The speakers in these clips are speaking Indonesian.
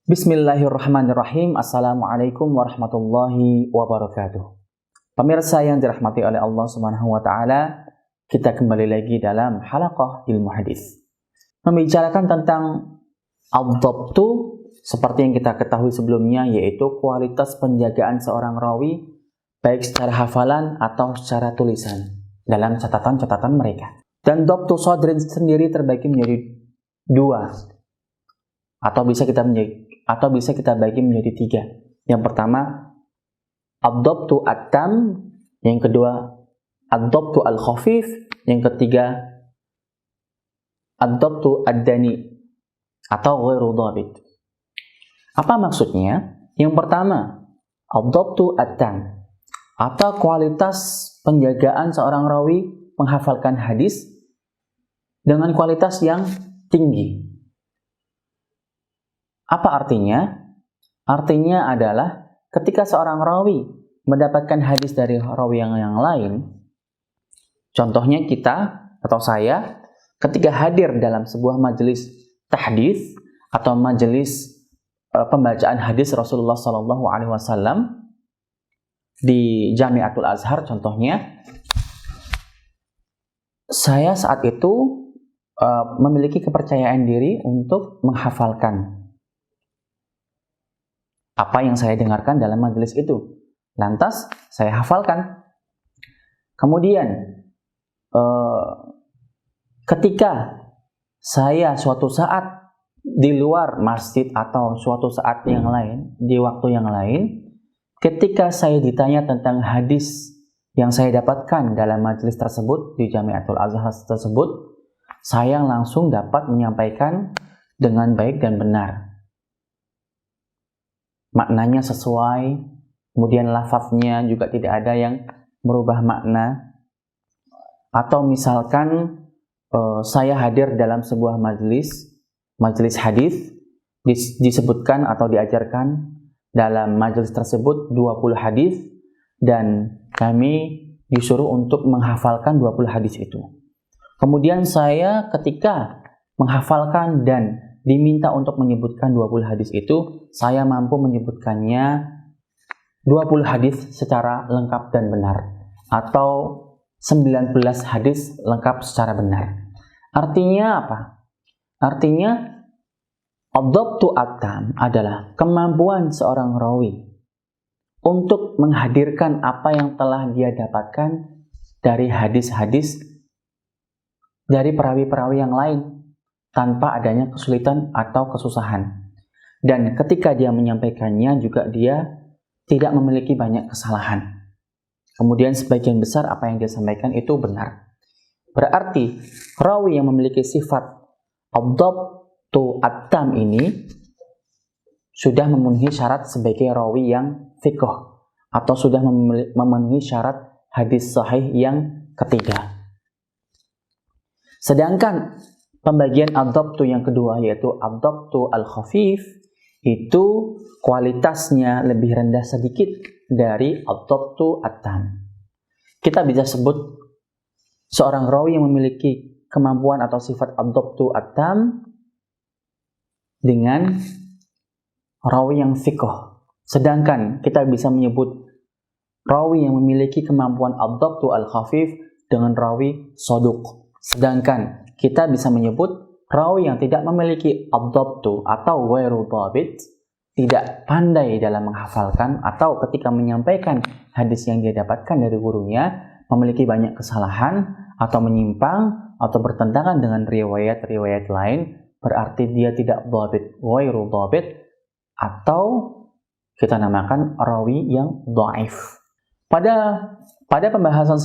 Bismillahirrahmanirrahim. Assalamualaikum warahmatullahi wabarakatuh. Pemirsa yang dirahmati oleh Allah Subhanahu wa taala, kita kembali lagi dalam halaqah ilmu hadis. Membicarakan tentang ad-dhabtu seperti yang kita ketahui sebelumnya, yaitu kualitas penjagaan seorang rawi baik secara hafalan atau secara tulisan dalam catatan-catatan mereka. Dan dhabtu shadrin sendiri terbagi menjadi dua, atau bisa kita bagi menjadi tiga. Yang pertama, ad-dhabtu at-tam, yang kedua ad-dhabtu al-khafif, yang ketiga ad-dhabtu ad-dani atau ghairu dhabit. Apa maksudnya? Yang pertama, ad-dhabtu at-tam atau kualitas penjagaan seorang rawi menghafalkan hadis dengan kualitas yang tinggi. Apa artinya? Artinya adalah ketika seorang rawi mendapatkan hadis dari rawi yang lain, contohnya kita atau saya ketika hadir dalam sebuah majelis tahdits atau majelis pembacaan hadis Rasulullah SAW di Jamiatul Azhar contohnya, saya saat itu memiliki kepercayaan diri untuk menghafalkan apa yang saya dengarkan dalam majelis itu. Lantas saya hafalkan. Kemudian ketika saya suatu saat di luar masjid atau suatu saat yang lain, di waktu yang lain, ketika saya ditanya tentang hadis yang saya dapatkan dalam majelis tersebut, di Jamiatul Azhar tersebut, saya langsung dapat menyampaikan dengan baik dan benar. Maknanya sesuai, kemudian lafaznya juga tidak ada yang merubah makna. Atau misalkan saya hadir dalam sebuah majelis hadis, disebutkan atau diajarkan dalam majelis tersebut 20 hadis, dan kami disuruh untuk menghafalkan 20 hadis itu. Kemudian saya ketika menghafalkan dan diminta untuk menyebutkan 20 hadis itu, saya mampu menyebutkannya 20 hadis secara lengkap dan benar, atau 19 hadis lengkap secara benar. Artinya apa? Artinya ad-dhabtu at-tam adalah kemampuan seorang rawi untuk menghadirkan apa yang telah dia dapatkan dari hadis-hadis dari perawi-perawi yang lain tanpa adanya kesulitan atau kesusahan. Dan ketika dia menyampaikannya juga dia tidak memiliki banyak kesalahan. Kemudian sebagian besar apa yang dia sampaikan itu benar. Berarti rawi yang memiliki sifat ad-dhabtu at-tam ini sudah memenuhi syarat sebagai rawi yang thiqah, atau sudah memenuhi syarat hadis sahih yang ketiga. Sedangkan pembagian ad-dhabtu yang kedua, yaitu ad-dhabtu al-khafif, itu kualitasnya lebih rendah sedikit dari ad-dhabtu at-tam. Kita bisa sebut seorang rawi yang memiliki kemampuan atau sifat ad-dhabtu at-tam dengan rawi yang thiqah. Sedangkan kita bisa menyebut rawi yang memiliki kemampuan ad-dhabtu al-khafif dengan rawi saduq. Sedangkan kita bisa menyebut rawi yang tidak memiliki ad-dhabtu atau ghairu dhabit, tidak pandai dalam menghafalkan, atau ketika menyampaikan hadis yang dia dapatkan dari gurunya memiliki banyak kesalahan atau menyimpang atau bertentangan dengan riwayat-riwayat lain, berarti dia tidak dhabit, ghairu dhabit, atau kita namakan rawi yang dhaif. Pada pembahasan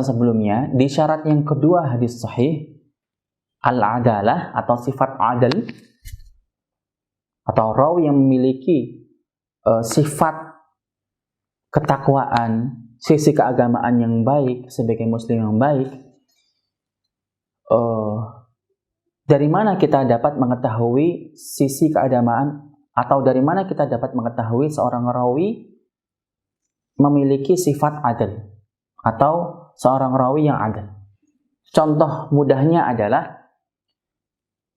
sebelumnya, di syarat yang kedua hadis sahih, al-adalah atau sifat adal, atau rawi yang memiliki sifat ketakwaan, sisi keagamaan yang baik sebagai muslim yang baik. Dari mana kita dapat mengetahui sisi keagamaan, atau dari mana kita dapat mengetahui seorang rawi memiliki sifat adal atau seorang rawi yang adil? Contoh mudahnya adalah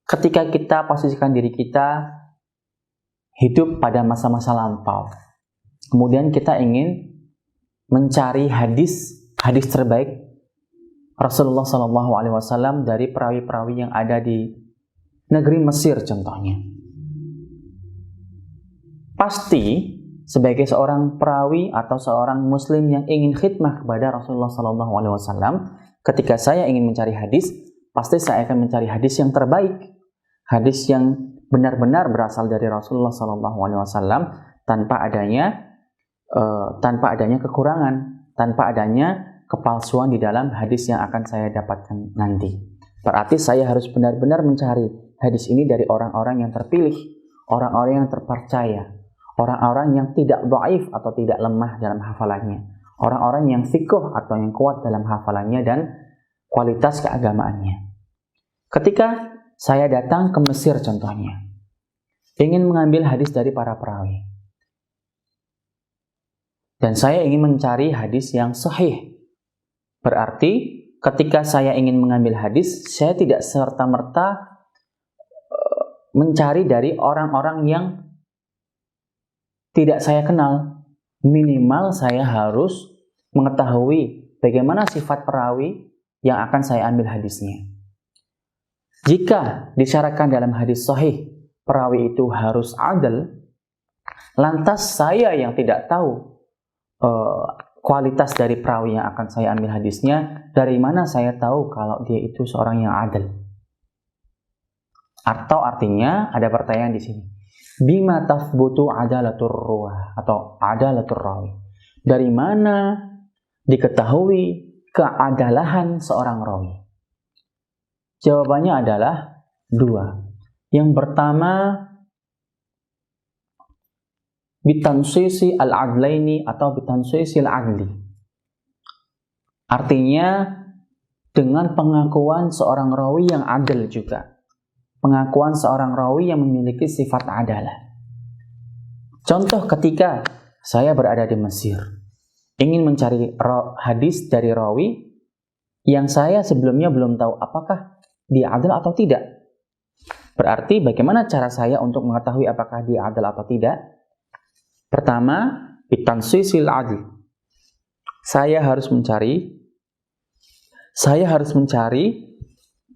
ketika kita posisikan diri kita hidup pada masa-masa lampau, kemudian kita ingin mencari hadis terbaik Rasulullah SAW dari perawi-perawi yang ada di negeri Mesir contohnya. Pasti sebagai seorang perawi atau seorang muslim yang ingin khidmah kepada Rasulullah SAW, ketika saya ingin mencari hadis, pasti saya akan mencari hadis yang terbaik, hadis yang benar-benar berasal dari Rasulullah SAW tanpa adanya kekurangan, tanpa adanya kepalsuan di dalam hadis yang akan saya dapatkan nanti. Berarti saya harus benar-benar mencari hadis ini dari orang-orang yang terpilih, orang-orang yang terpercaya, orang-orang yang tidak dhaif atau tidak lemah dalam hafalannya, orang-orang yang fiqh atau yang kuat dalam hafalannya dan kualitas keagamaannya. Ketika saya datang ke Mesir contohnya, ingin mengambil hadis dari para perawi, dan saya ingin mencari hadis yang sahih. Berarti ketika saya ingin mengambil hadis, saya tidak serta-merta mencari dari orang-orang yang tidak saya kenal. Minimal saya harus mengetahui bagaimana sifat perawi yang akan saya ambil hadisnya. Jika disyaratkan dalam hadis sahih, perawi itu harus adil, lantas saya yang tidak tahu kualitas dari perawi yang akan saya ambil hadisnya, dari mana saya tahu kalau dia itu seorang yang adil? Atau artinya ada pertanyaan di sini. Bima tathbutu adalatur ruwah atau adalatur rawi. Dari mana diketahui keadalahan seorang rawi? Jawabannya adalah dua. Yang pertama, bitansisi al-adlaini atau bitansisi al-adli. Artinya dengan pengakuan seorang rawi yang adil juga. Pengakuan seorang rawi yang memiliki sifat adalah. Contoh ketika saya berada di Mesir, ingin mencari hadis dari rawi yang saya sebelumnya belum tahu apakah dia adil atau tidak. Berarti bagaimana cara saya untuk mengetahui apakah dia adil atau tidak? Pertama, bitansisil adl. Saya harus mencari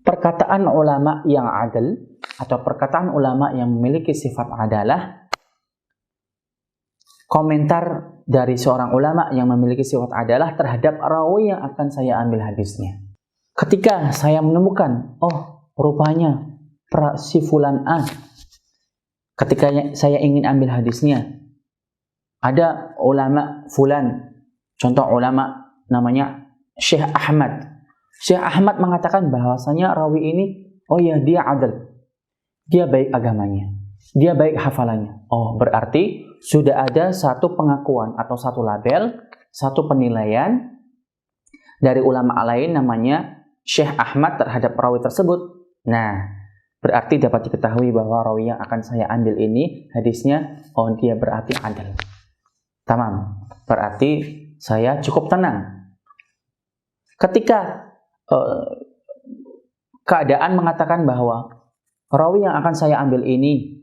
perkataan ulama yang adil atau perkataan ulama yang memiliki sifat adalah, komentar dari seorang ulama yang memiliki sifat adalah terhadap rawi yang akan saya ambil hadisnya. Ketika saya menemukan, oh rupanya si fulan A, ketika saya ingin ambil hadisnya, ada ulama fulan, contoh ulama namanya Syekh Ahmad. Syekh Ahmad mengatakan bahwasanya rawi ini, oh ya dia adil, dia baik agamanya, dia baik hafalannya. Oh berarti sudah ada satu pengakuan atau satu label, satu penilaian dari ulama lain namanya Syekh Ahmad terhadap rawi tersebut. Nah, berarti dapat diketahui bahwa rawi yang akan saya ambil ini hadisnya, oh dia berarti adil. Tamam, berarti saya cukup tenang. Ketika keadaan mengatakan bahwa rawi yang akan saya ambil ini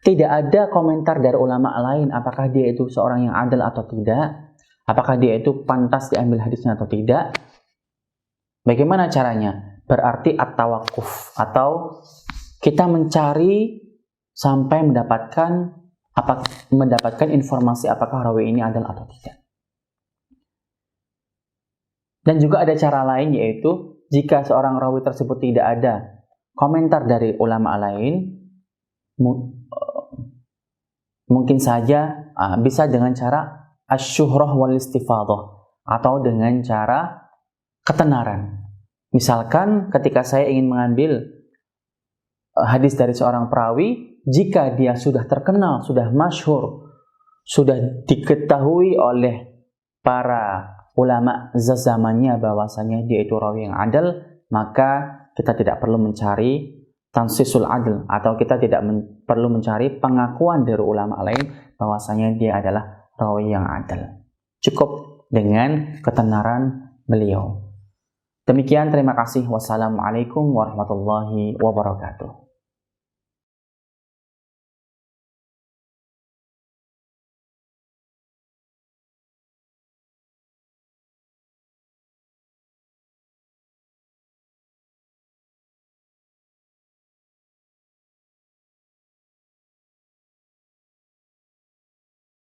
tidak ada komentar dari ulama lain apakah dia itu seorang yang adil atau tidak, apakah dia itu pantas diambil hadisnya atau tidak, bagaimana caranya? Berarti at-tawaqquf, atau kita mencari sampai mendapatkan informasi apakah rawi ini adil atau tidak. Dan juga ada cara lain, yaitu jika seorang rawi tersebut tidak ada komentar dari ulama lain, mungkin saja bisa dengan cara asy-syuhrah wal istifadah, atau dengan cara ketenaran. Misalkan ketika saya ingin mengambil hadis dari seorang perawi, jika dia sudah terkenal, sudah masyhur, sudah diketahui oleh para ulama zamannya bahwasanya dia itu rawi yang adil, maka kita tidak perlu mencari tansisul adil, atau kita tidak perlu mencari pengakuan dari ulama lain bahwasanya dia adalah rawi yang adil. Cukup dengan ketenaran beliau. Demikian, terima kasih. Wassalamualaikum warahmatullahi wabarakatuh.